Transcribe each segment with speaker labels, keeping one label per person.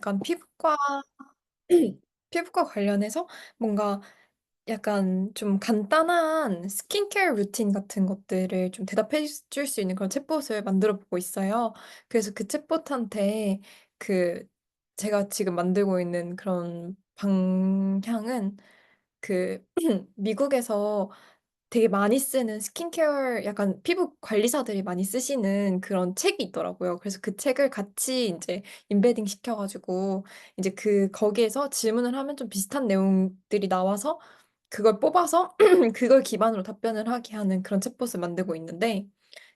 Speaker 1: 약간 피부과 피부과 관련해서 뭔가 약간 좀 간단한 스킨케어 루틴 같은 것들을 좀 대답해 줄 수 있는 그런 챗봇을 만들어 보고 있어요. 그래서 그 챗봇한테 그 제가 지금 만들고 있는 그런 방향은 그 미국에서 되게 많이 쓰는 스킨케어 약간 피부 관리사들이 많이 쓰시는 그런 책이 있더라고요. 그래서 그 책을 같이 인제 임베딩 시켜 가지고 인제 거기에서 질문을 하면 좀 비슷한 내용들이 나와서 그걸 뽑아서 그걸 기반으로 답변을 하게 하는 그런 챗봇을 만들고 있는데,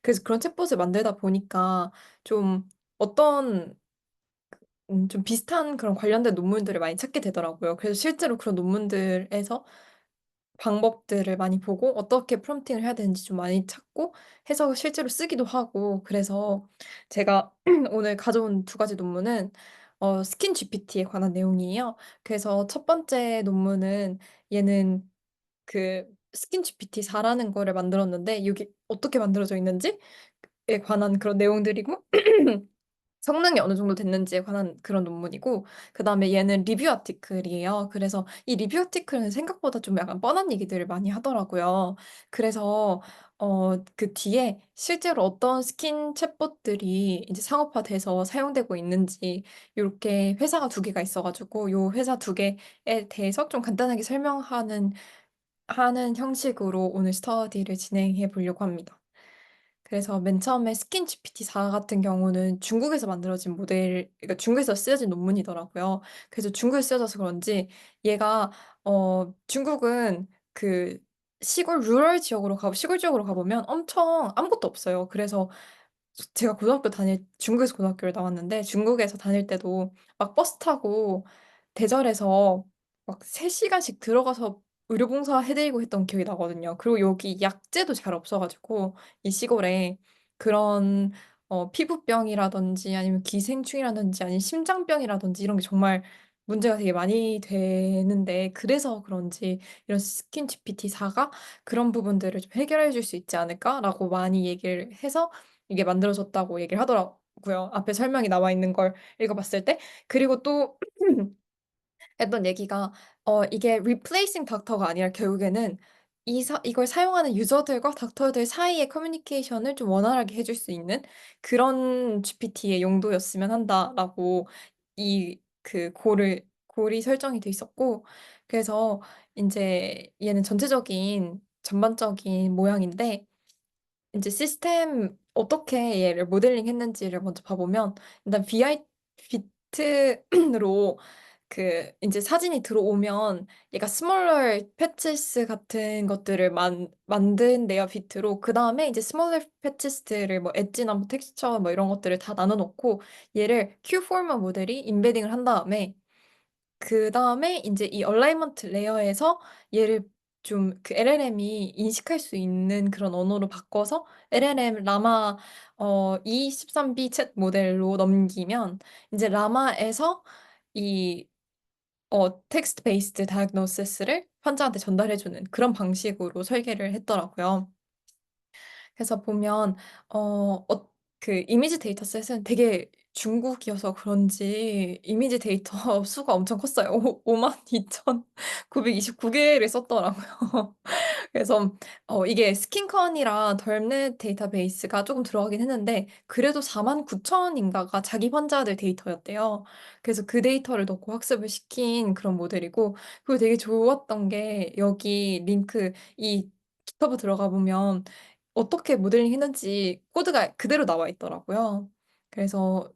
Speaker 1: 그래서 그런 챗봇을 만들다 보니까 좀 어떤 좀 비슷한 그런 관련된 논문들을 많이 찾게 되더라고요. 그래서 실제로 그런 논문들에서 방법들을 많이 보고 어떻게 프롬프팅을 해야 되는지 좀 많이 찾고 해서 실제로 쓰기도 하고, 그래서 제가 오늘 가져온 두 가지 논문은 스킨 GPT에 관한 내용이에요. 그래서 첫 번째 논문은 얘는 그 스킨 GPT 4라는 거를 만들었는데 이게 어떻게 만들어져 있는지에 관한 그런 내용들이고 성능이 어느 정도 됐는지에 관한 그런 논문이고, 그다음에 얘는 리뷰 아티클이에요. 그래서 이 리뷰 아티클은 생각보다 좀 약간 뻔한 얘기들을 많이 하더라고요. 그래서 그 뒤에 실제로 어떤 스킨 챗봇들이 이제 상업화돼서 사용되고 있는지 요렇게 회사가 두 개가 있어 가지고 요 회사 두 개에 대해서 좀 간단하게 설명하는 형식으로 오늘 스터디를 진행해 보려고 합니다. 그래서 맨 처음에 스킨 GPT-4 같은 경우는 중국에서 만들어진 그러니까 중국에서 쓰여진 논문이더라고요. 그래서 중국에서 쓰여져서 그런지 얘가 중국은 그 시골 지역으로 가 보면 엄청 아무것도 없어요. 그래서 제가 중국에서 고등학교를 나왔는데 중국에서 다닐 때도 막 버스 타고 대절에서 막 3 시간씩 들어가서 의료봉사 해 드리고 했던 기억이 나거든요. 그리고 여기 약제도 잘 없어 가지고 이 시골에 그런 피부병이라든지 아니면 기생충이라든지 아니면 심장병이라든지 이런 게 정말 문제가 되게 많이 되는데, 그래서 그런지 이런 스킨 GPT-4가 그런 부분들을 좀 해결해 줄 수 있지 않을까라고 많이 얘기를 해서 이게 만들어졌다고 얘기를 하더라고요, 앞에 설명이 나와 있는 걸 읽어 봤을 때. 그리고 또 했던 얘기가 이게 replacing doctor가 아니라 결국에는 이걸 사용하는 유저들과 닥터들 사이의 커뮤니케이션을 좀 원활하게 해줄 수 있는 그런 GPT의 용도였으면 한다라고 골이 설정이 돼 있었고, 그래서 인제 얘는 전반적인 모양인데 인제 시스템 어떻게 얘를 모델링 했는지를 먼저 봐 보면 일단 비트로 인제 사진이 들어오면 얘가 smaller patches 같은 것들을 만든대요, 비트로. 그다음에 이제 smaller patches들을 뭐 엣지나 뭐 텍스처 뭐 이런 것들을 다 나눠 놓고 얘를 Q-former 모델이 임베딩을 한 다음에 그다음에 인제 이 얼라이먼트 레이어에서 얘를 좀 LLM이 인식할 수 있는 그런 언어로 바꿔서 LLM 라마 213B 챗 모델로 넘기면 인제 라마에서 이 텍스트 베이스드 다이그노시스를 환자한테 전달해 주는 그런 방식으로 설계를 했더라고요. 그래서 보면 이미지 데이터셋은 되게 중국이어서 그런지 이미지 데이터 수가 엄청 컸어요. 52,929 개를 썼더라고요. 그래서 이게 스킨컨이랑 덜넷 데이터베이스가 쪼금 들어가긴 했는데 그래도 49,000 인가가 자기 환자들 데이터였대요. 그래서 그 데이터를 넣고 학습을 시킨 그런 모델이고, 그리고 되게 좋았던 게 여기 링크 이 깃허브 들어가 보면 어떻게 모델링 했는지 코드가 그대로 나와 있더라고요. 그래서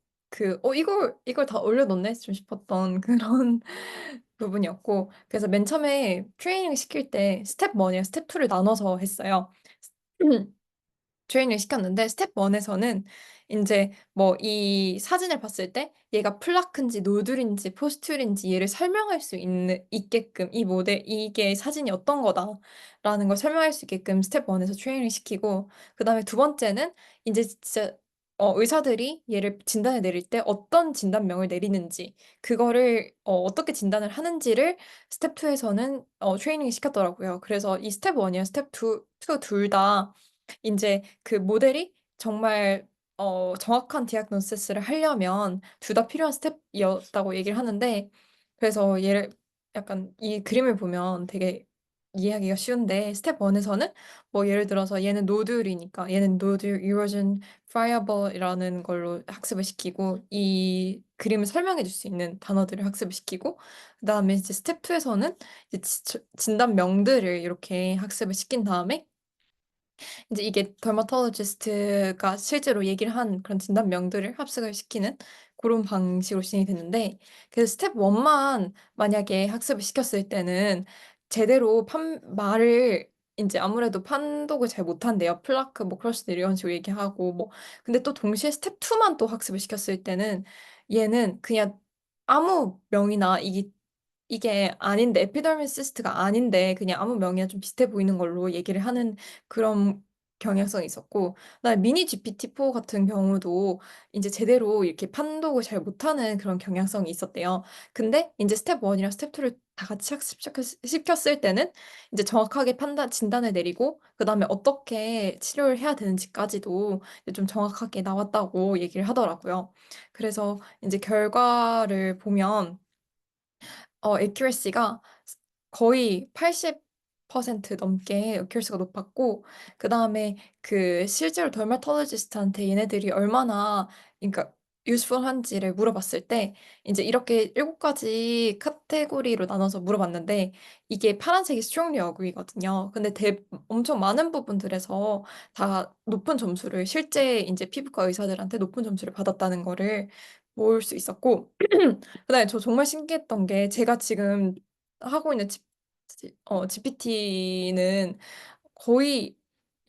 Speaker 1: 이걸 다 올려 놓네.' 좀 싶었던 그런 부분이었고, 그래서 맨 처음에 트레이닝 시킬 때 스텝 1 이랑 스텝 2를 나눠서 했어요. 트레이닝을 시켰는데 스텝 1 에서는 인제 뭐 이 사진을 봤을 때 얘가 플라크인지 노듈인지 포스튤인지 얘를 설명할 수 있게끔 "이게 사진이 어떤 거다."라는 걸 설명할 수 있게끔 스텝 1 에서 트레이닝을 시키고, 그다음에 두 번째는 인제 진짜 의사들이 얘를 진단을 내릴 때 어떤 진단명을 내리는지 그거를 어떻게 진단을 하는지를 스텝 2 에서는 트레이닝을 시켰더라고요. 그래서 이 스텝 1 이랑 스텝 2 둘 다 인제 그 모델이 정말 정확한 디agnosis를 하려면 둘 다 필요한 스텝이었다고 얘기를 하는데, 그래서 얘를 약간 이 그림을 보면 되게 이해하기가 쉬운데, 스텝 1에서는 뭐 예를 들어서 얘는 노듈이니까 얘는 노듈 erosion variable이라는 걸로 학습을 시키고, 이 그림을 설명해 줄 수 있는 단어들을 학습을 시키고, 그다음에 이제 스텝 2에서는 이제 진단명들을 이렇게 학습을 시킨 다음에, 이제 이게 더마톨로지스트가 실제로 얘기를 한 그런 진단명들을 합숙을 시키는 그런 방식으로 진행이 됐는데, 그래서 스텝 1만 만약에 학습을 시켰을 때는 제대로 말을 이제 아무래도 판독을 잘 못한대요. 플라크, 뭐 크러쉬 이런 식으로 얘기하고 뭐. 근데 또 동시에 스텝 2만 또 학습을 시켰을 때는 얘는 그냥 아무 명이나 이게 아닌데, 에피더미시스트가 아닌데 그냥 아무 명이나 좀 비슷해 보이는 걸로 얘기를 하는 그런 경향성이 있었고, 그다음에 미니 GPT-4 같은 경우도 이제 제대로 이렇게 판독을 잘 못하는 그런 경향성이 있었대요. 근데 이제 스텝 1이랑 스텝 2를 다 같이 학습시켰을 때는 이제 정확하게 진단을 내리고, 그다음에 어떻게 치료를 해야 되는지까지도 이제 좀 정확하게 나왔다고 얘기를 하더라고요. 그래서 이제 결과를 보면 accuracy가 거의 80% 넘게 accuracy가 높았고, 그 다음에 그 실제로 더마톨로지스트한테 얘네들이 얼마나, 그러니까 useful한지를 물어봤을 때 이제 이렇게 7가지 카테고리로 나눠서 물어봤는데, 이게 파란색이 strongly agree거든요. 근데 엄청 많은 부분들에서 다 높은 점수를, 실제 이제 피부과 의사들한테 높은 점수를 받았다는 거를 볼 수 있었고, 그다음에 저 정말 신기했던 게, 제가 지금 하고 있는 GPT는 거의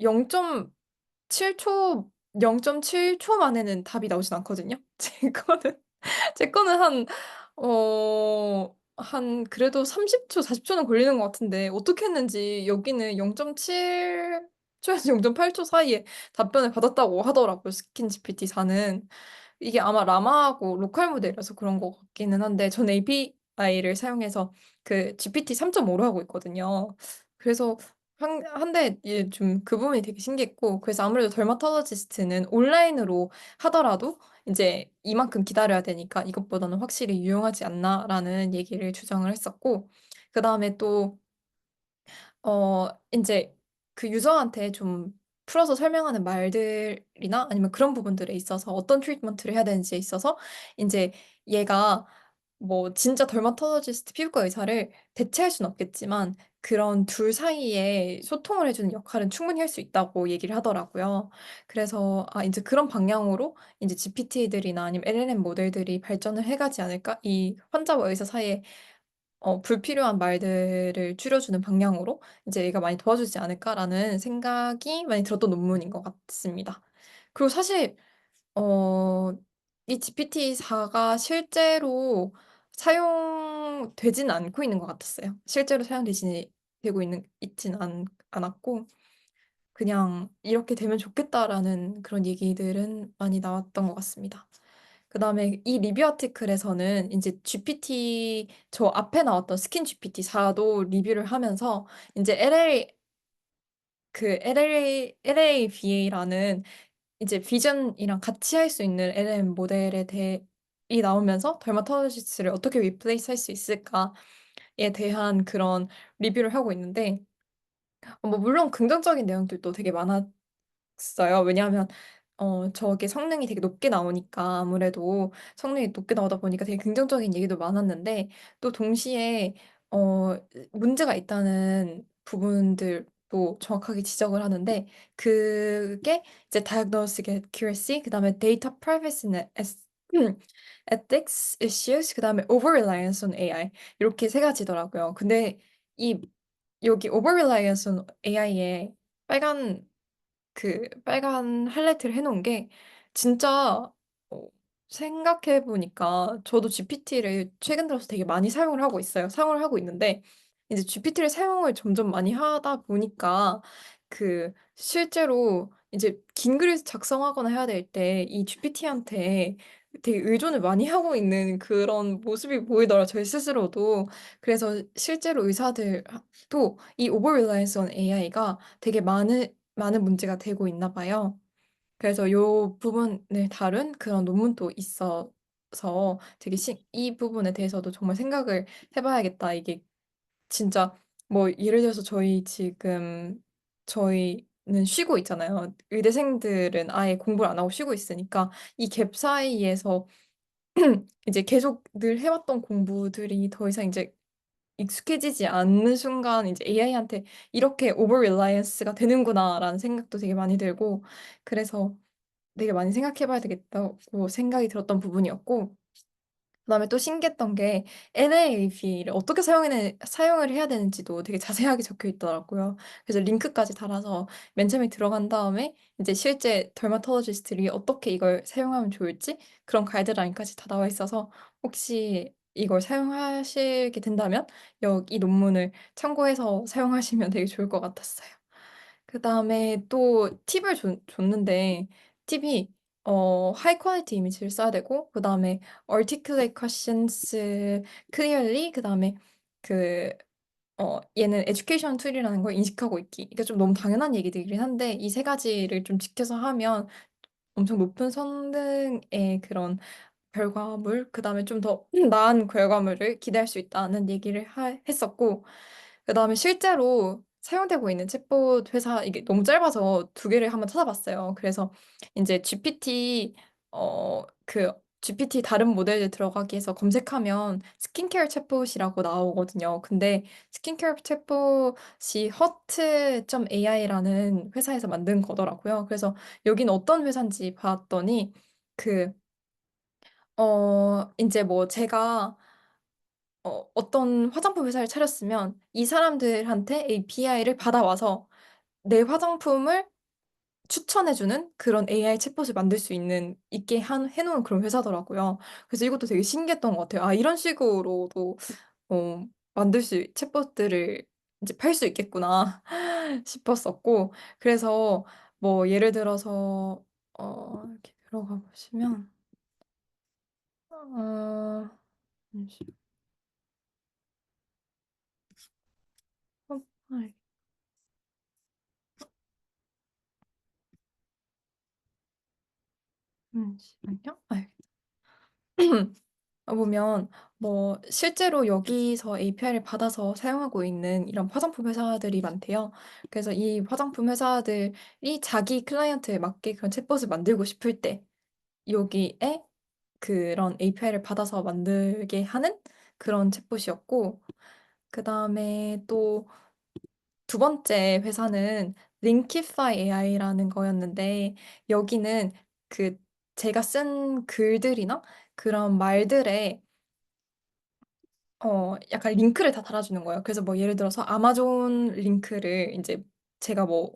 Speaker 1: 0.7초, 0.7초 만에는 답이 나오진 않거든요. 제 거는 그래도 30초, 40초는 걸리는 것 같은데, 어떻게 했는지 여기는 0.7초에서 0.8초 사이에 답변을 받았다고 하더라고요. 스킨 GPT-4는. 이게 아마 라마하고 로컬 모델이라서 그런 것 같기는 한데, 전 API를 사용해서 그 GPT 3.5로 하고 있거든요. 그래서 한데 좀 그 부분이 되게 신기했고, 그래서 아무래도 더마톨로지스트는 온라인으로 하더라도 이제 이만큼 기다려야 되니까 이것보다는 확실히 유용하지 않나라는 얘기를 주장을 했었고, 그 다음에 또 이제 그 유저한테 좀 풀어서 설명하는 말들이나 아니면 그런 부분들에 있어서 어떤 트리트먼트를 해야 되는지에 있어서 이제 얘가 뭐 진짜 더마토로지스트 피부과 의사를 대체할 순 없겠지만 그런 둘 사이에 소통을 해주는 역할은 충분히 할 수 있다고 얘기를 하더라고요. 그래서 이제 그런 방향으로 이제 GPT들이나 아니면 LLM 모델들이 발전을 해가지 않을까? 이 환자와 의사 사이에 불필요한 말들을 줄여주는 방향으로 이제 얘가 많이 도와주지 않을까라는 생각이 많이 들었던 논문인 것 같습니다. 그리고 사실 어, 이 GPT-4가 실제로 사용되지는 않고 있는 것 같았어요. 실제로 있지는 않았고, 그냥 이렇게 되면 좋겠다라는 그런 얘기들은 많이 나왔던 것 같습니다. 그 다음에 이 리뷰 아티클에서는 이제 저 앞에 나왔던 스킨 GPT-4도 리뷰를 하면서 이제 LAVA라는 이제 비전이랑 같이 할 수 있는 LM 모델에 대해 이 나오면서 더마톨로지스트를 어떻게 리플레이스 할 수 있을까에 대한 그런 리뷰를 하고 있는데, 뭐 물론 긍정적인 내용들도 되게 많았어요. 왜냐하면 저게 성능이 되게 높게 나오니까, 아무래도 성능이 높게 나오다 보니까 되게 긍정적인 얘기도 많았는데, 또 동시에 어 문제가 있다는 부분들도 정확하게 지적을 하는데, 그게 이제 diagnostic accuracy, 그다음에 data privacy, ethics issues, 그다음에 over reliance on AI, 이렇게 세 가지더라고요. 근데 이 여기 over reliance on AI에 빨간 하이라이트를 해놓은 게 진짜, 생각해 보니까 저도 GPT를 최근 들어서 되게 많이 사용을 하고 있어요. 사용을 하고 있는데, 이제 GPT를 사용을 점점 많이 하다 보니까 실제로 이제 긴 글을 작성하거나 해야 될 때 이 GPT한테 되게 의존을 많이 하고 있는 그런 모습이 보이더라, 저희 스스로도. 그래서 실제로 의사들도 이 오버 릴라이언스 온 AI가 되게 많은 문제가 되고 있나 봐요. 그래서 요 부분을 다룬 그런 논문도 있어서 되게 이 부분에 대해서도 정말 생각을 해봐야겠다. 이게 진짜 뭐 예를 들어서 저희는 쉬고 있잖아요. 의대생들은 아예 공부를 안 하고 쉬고 있으니까 이 갭 사이에서 이제 계속 늘 해왔던 공부들이 더 이상 이제 익숙해지지 않는 순간 이제 AI한테 이렇게 오버 릴라이언스가 되는구나라는 생각도 되게 많이 들고 그래서 되게 많이 생각해봐야 되겠다고 생각이 들었던 부분이었고 그다음에 또 신기했던 게 NAAP를 어떻게 사용을 해야 되는지도 되게 자세하게 적혀 있더라고요. 그래서 링크까지 달아서 맨 처음에 들어간 다음에 이제 실제 더마톨로지스트들이 어떻게 이걸 사용하면 좋을지 그런 가이드라인까지 다 나와 있어서 혹시 이걸 사용하시게 된다면 여기 이 논문을 참고해서 사용하시면 되게 좋을 것 같았어요. 그다음에 또 팁을 줬는데 팁이 하이 퀄리티 이미지를 써야 되고 그다음에 articulate questions clearly 그다음에 그 얘는 에듀케이션 툴이라는 걸 인식하고 있기. 이게 좀 너무 당연한 얘기들이긴 한데 이 세 가지를 좀 지켜서 하면 엄청 높은 선등의 그런 결과물, 그다음에 좀 더 나은 결과물을 기대할 수 있다는 얘기를 했었고, 그다음에 실제로 사용되고 있는 챗봇 회사, 이게 너무 짧아서 두 개를 한번 찾아봤어요. 그래서 이제 GPT 다른 모델에 들어가기 위해서 검색하면 스킨케어 챗봇이라고 나오거든요. 근데 스킨케어 챗봇이 허트.ai라는 회사에서 만든 거더라고요. 그래서 여긴 어떤 회사인지 봤더니 그 이제 뭐 제가 어떤 화장품 회사를 차렸으면 이 사람들한테 API를 받아와서 내 화장품을 추천해주는 그런 AI 챗봇을 만들 수 있게 해놓은 그런 회사더라고요. 그래서 이것도 되게 신기했던 것 같아요. 아, 이런 식으로도, 챗봇들을 이제 팔 수 있겠구나 싶었었고. 그래서 뭐 예를 들어서, 이렇게 들어가 보시면, 잠시만요. 잠시만요. 보면 뭐 실제로 여기서 API를 받아서 사용하고 있는 이런 화장품 회사들이 많대요. 그래서 이 화장품 회사들이 자기 클라이언트에 맞게 그런 챗봇을 만들고 싶을 때 여기에 그런 API를 받아서 만들게 하는 그런 챗봇이었고 그다음에 또 두 번째 회사는 Linkify AI라는 거였는데 여기는 그 제가 쓴 글들이나 그런 말들에 약간 링크를 다 달아주는 거예요. 그래서 뭐 예를 들어서 아마존 링크를 이제 제가 뭐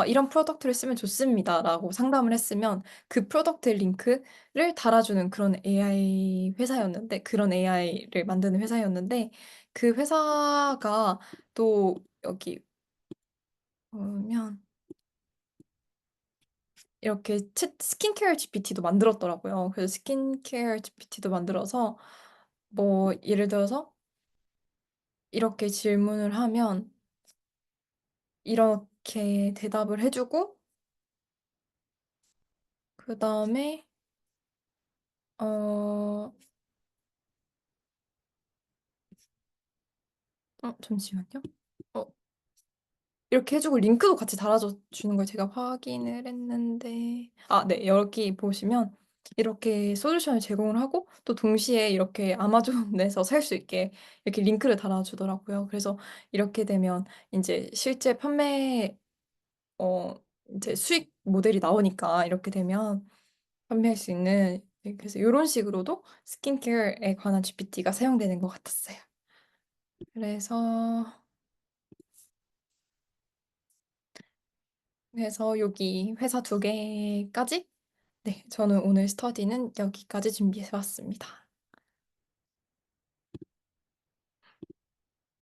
Speaker 1: 이런 프로덕트를 쓰면 좋습니다라고 상담을 했으면 그 프로덕트 링크를 달아주는 그런 그런 AI를 만드는 회사였는데 그 회사가 또 여기 보면 이렇게 스킨케어 GPT도 만들었더라고요. 그래서 스킨케어 GPT도 만들어서 뭐 예를 들어서 이렇게 질문을 하면 이렇게 대답을 해주고 그 다음에 어, 잠시만요. 어, 이렇게 해주고 링크도 같이 달아줘 주는 걸 제가 확인을 했는데 네, 여기 보시면 이렇게 솔루션을 제공을 하고 또 동시에 이렇게 아마존에서 살 수 있게 이렇게 링크를 달아주더라고요. 그래서 이렇게 되면 이제 실제 어, 이제 수익 모델이 나오니까 이렇게 되면 판매할 수 있는 그래서 이런 식으로도 스킨케어에 관한 GPT가 사용되는 것 같았어요. 그래서 여기 회사 두 개까지 네, 저는 오늘 스터디는 여기까지 준비해 왔습니다.